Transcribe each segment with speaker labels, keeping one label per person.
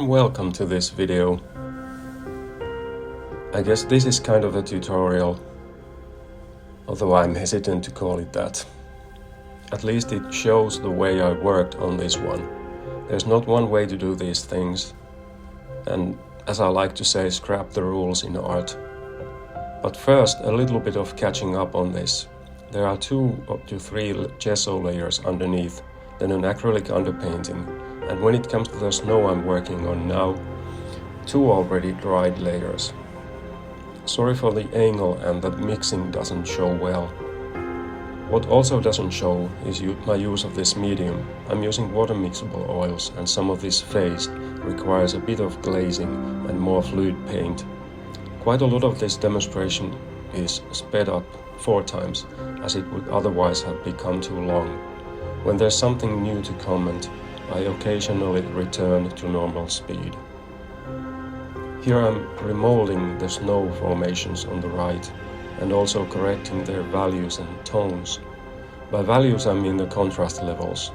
Speaker 1: warm welcome to this video. I guess this is kind of a tutorial, although I'm hesitant to call it that. At least it shows the way I worked on this one. There's not one way to do these things, and as I like to say, scrap the rules in art. But first, a little bit of catching up on this. There are 2 up to 3 gesso layers underneath, then an acrylic underpainting, and when it comes to the snow I'm working on now, 2 already dried layers. Sorry for the angle and that mixing doesn't show well. What also doesn't show is my use of this medium. I'm using water mixable oils, and some of this phase requires a bit of glazing and more fluid paint. Quite a lot of this demonstration is sped up 4 times, as it would otherwise have become too long. When there's something new to comment, I occasionally return to normal speed. Here I'm remolding the snow formations on the right and also correcting their values and tones. By values I mean the contrast levels,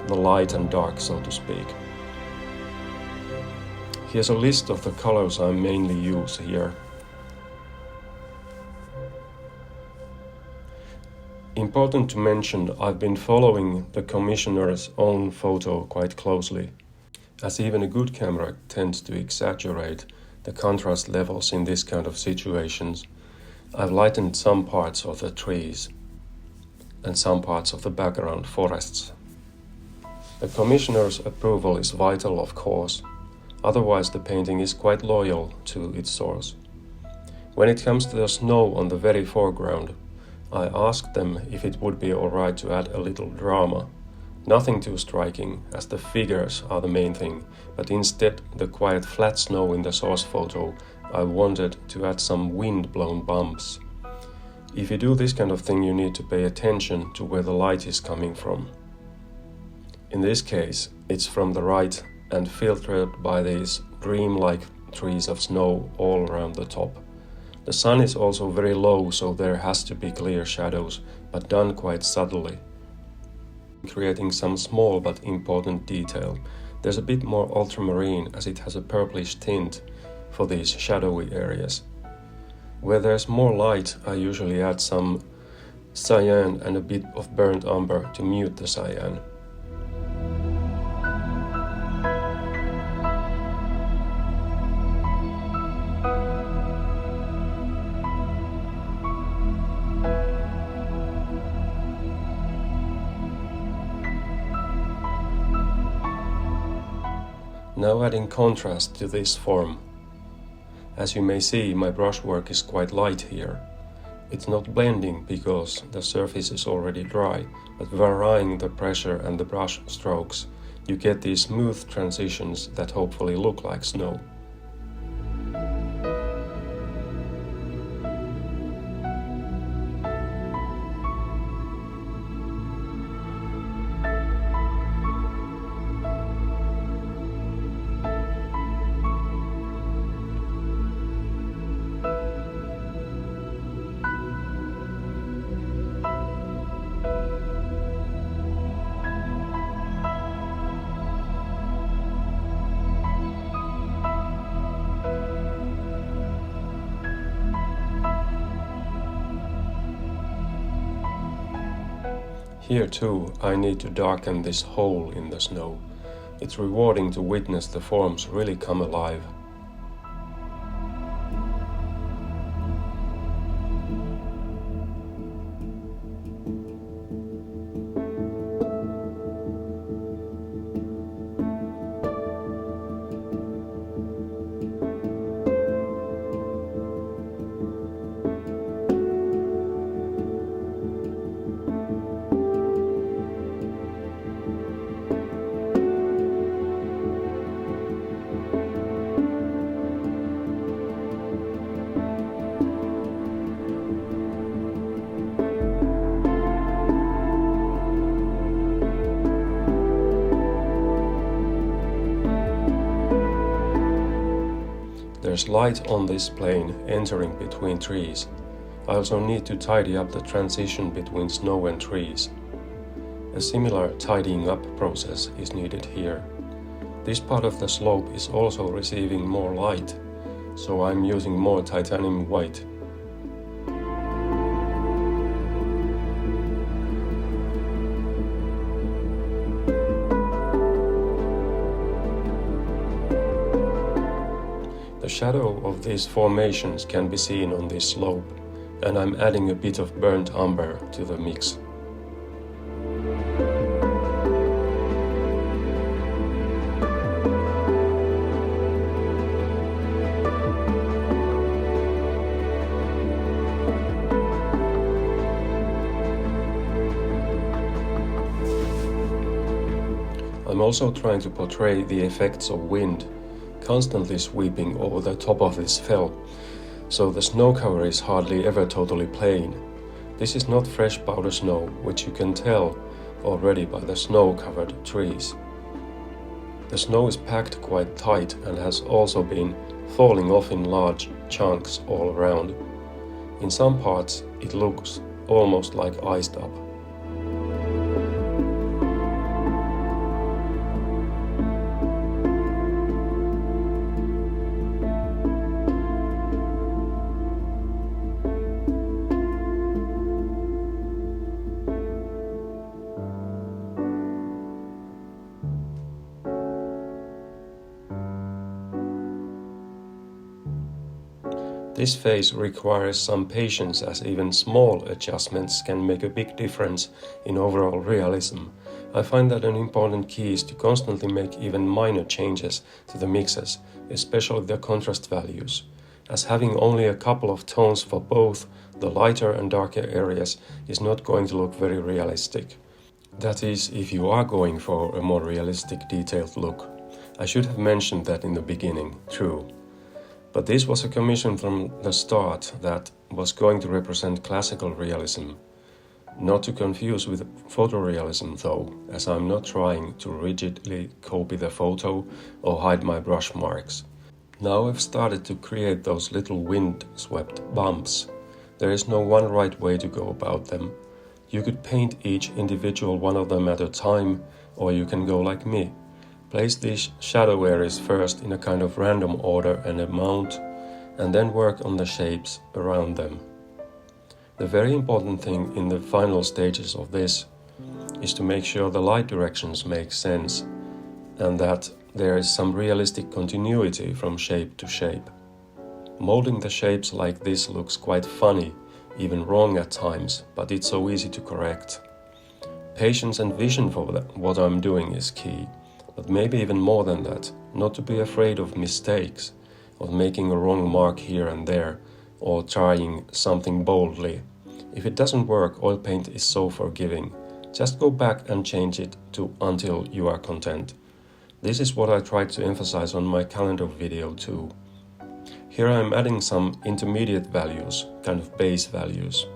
Speaker 1: the light and dark, so to speak. Here's a list of the colors I mainly use here. Important to mention, I've been following the commissioner's own photo quite closely, as even a good camera tends to exaggerate the contrast levels in this kind of situations. I've lightened some parts of the trees and some parts of the background forests. The commissioner's approval is vital, of course, otherwise the painting is quite loyal to its source. When it comes to the snow on the very foreground, I asked them if it would be alright to add a little drama. Nothing too striking, as the figures are the main thing, but instead the quiet flat snow in the source photo, I wanted to add some wind-blown bumps. If you do this kind of thing, you need to pay attention to where the light is coming from. In this case, it's from the right and filtered by these dream-like trees of snow all around the top. The sun is also very low, so there has to be clear shadows, but done quite subtly, creating some small but important detail. There's a bit more ultramarine, as it has a purplish tint for these shadowy areas. Where there's more light, I usually add some cyan and a bit of burnt umber to mute the cyan. Now adding contrast to this form. As you may see, my brushwork is quite light here. It's not blending because the surface is already dry, but varying the pressure and the brush strokes, you get these smooth transitions that hopefully look like snow. Here too, I need to darken this hole in the snow. It's rewarding to witness the forms really come alive. There's light on this plane entering between trees. I also need to tidy up the transition between snow and trees. A similar tidying up process is needed here. This part of the slope is also receiving more light, so I'm using more titanium white. The shadow of these formations can be seen on this slope, and I'm adding a bit of burnt umber to the mix. I'm also trying to portray the effects of wind constantly sweeping over the top of this fell, so the snow cover is hardly ever totally plain. This is not fresh powder snow, which you can tell already by the snow-covered trees. The snow is packed quite tight and has also been falling off in large chunks all around. In some parts it looks almost like iced up. This phase requires some patience, as even small adjustments can make a big difference in overall realism. I find that an important key is to constantly make even minor changes to the mixes, especially the contrast values, as having only a couple of tones for both the lighter and darker areas is not going to look very realistic. That is, if you are going for a more realistic detailed look. I should have mentioned that in the beginning, true. But this was a commission from the start that was going to represent classical realism. Not to confuse with photorealism though, as I'm not trying to rigidly copy the photo or hide my brush marks. Now I've started to create those little wind-swept bumps. There is no one right way to go about them. You could paint each individual one of them at a time, or you can go like me. Place these shadow areas first in a kind of random order and amount, and then work on the shapes around them. The very important thing in the final stages of this is to make sure the light directions make sense and that there is some realistic continuity from shape to shape. Molding the shapes like this looks quite funny, even wrong at times, but it's so easy to correct. Patience and vision for what I'm doing is key. But maybe even more than that, not to be afraid of mistakes, of making a wrong mark here and there, or trying something boldly. If it doesn't work, oil paint is so forgiving. Just go back and change it until you are content. This is what I tried to emphasize on my calendar video too. Here I am adding some intermediate values, kind of base values.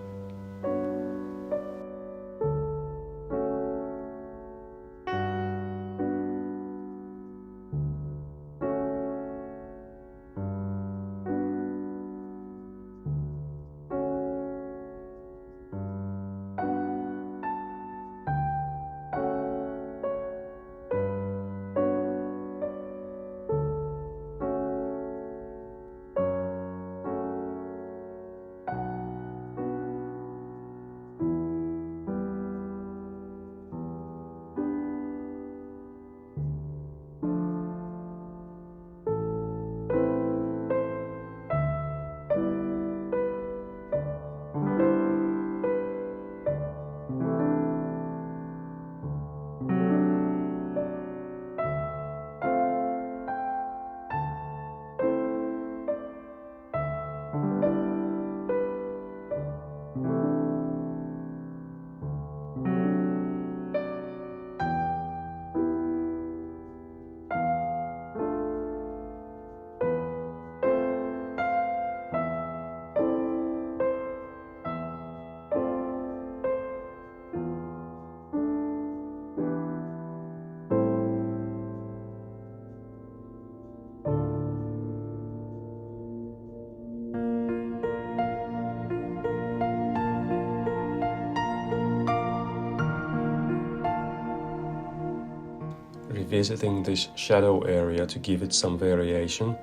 Speaker 1: revisiting this shadow area to give it some variation.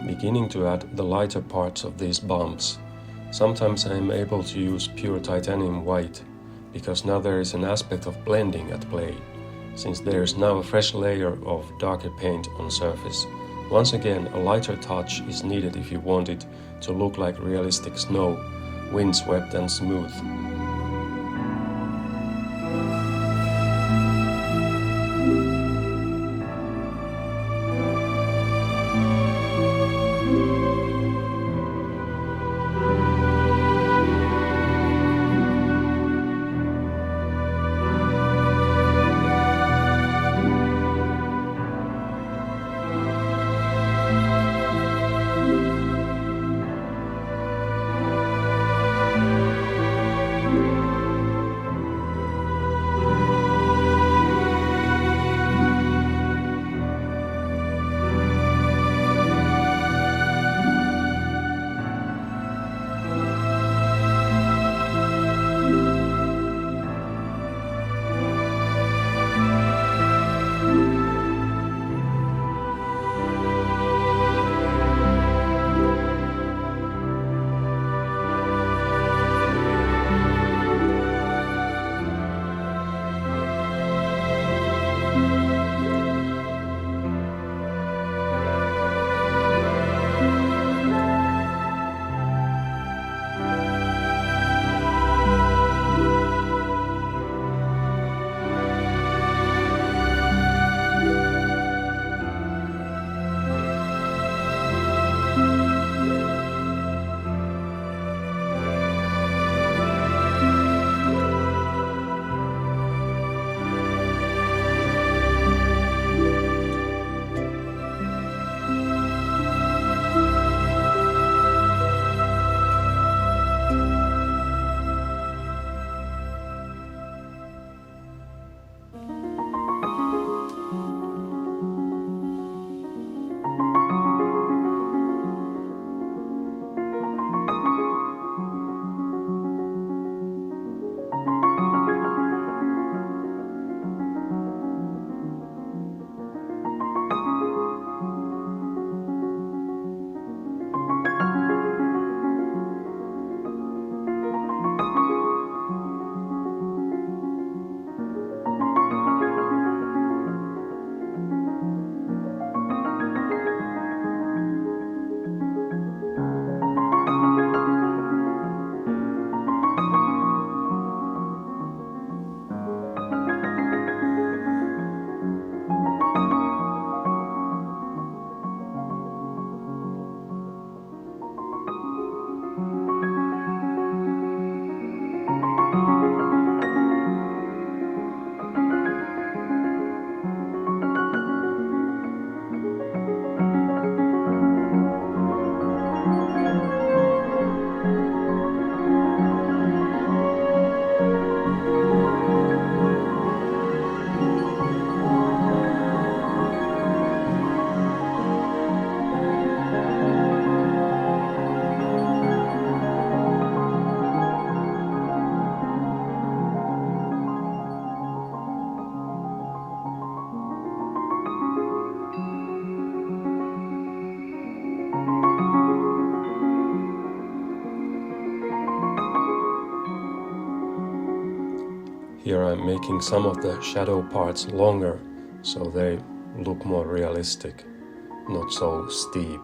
Speaker 1: Beginning to add the lighter parts of these bumps. Sometimes I am able to use pure titanium white, because now there is an aspect of blending at play, since there is now a fresh layer of darker paint on surface. Once again, a lighter touch is needed if you want it to look like realistic snow, windswept and smooth. Here I'm making some of the shadow parts longer so they look more realistic, not so steep.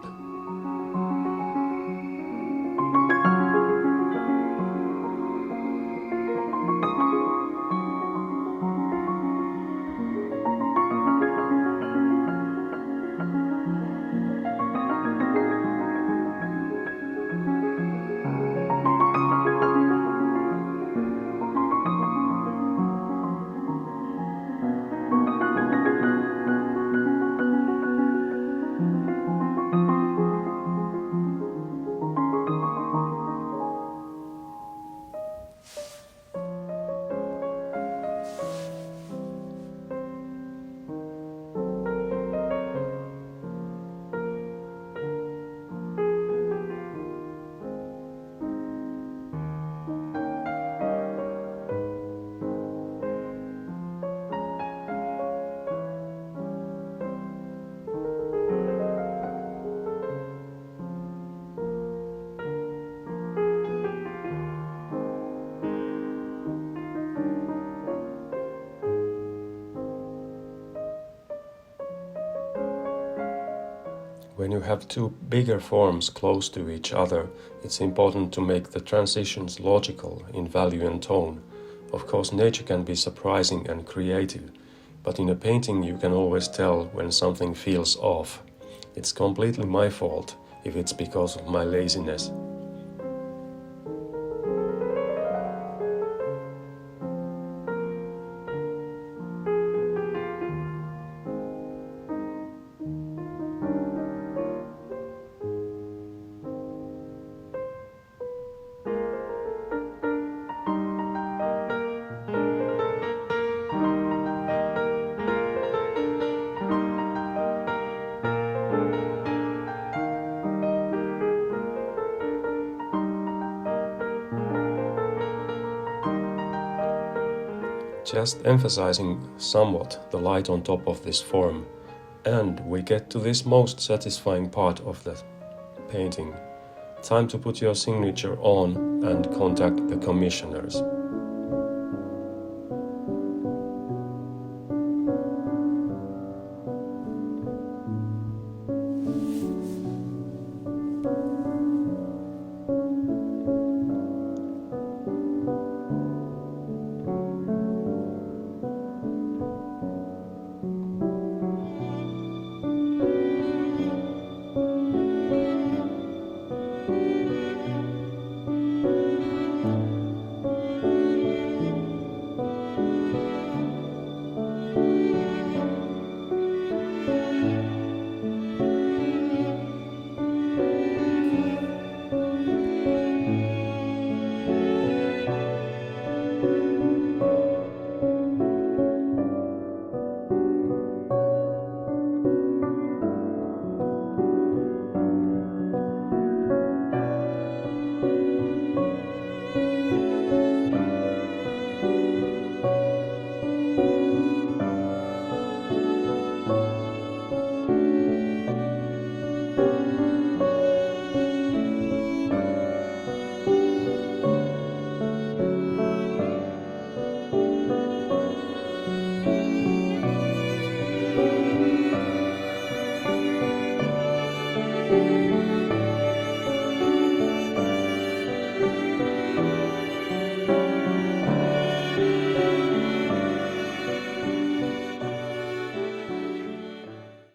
Speaker 1: When you have two bigger forms close to each other, it's important to make the transitions logical in value and tone. Of course, nature can be surprising and creative, but in a painting you can always tell when something feels off. It's completely my fault if it's because of my laziness. Just emphasizing somewhat the light on top of this form, and we get to this most satisfying part of the painting. Time to put your signature on and contact the commissioners.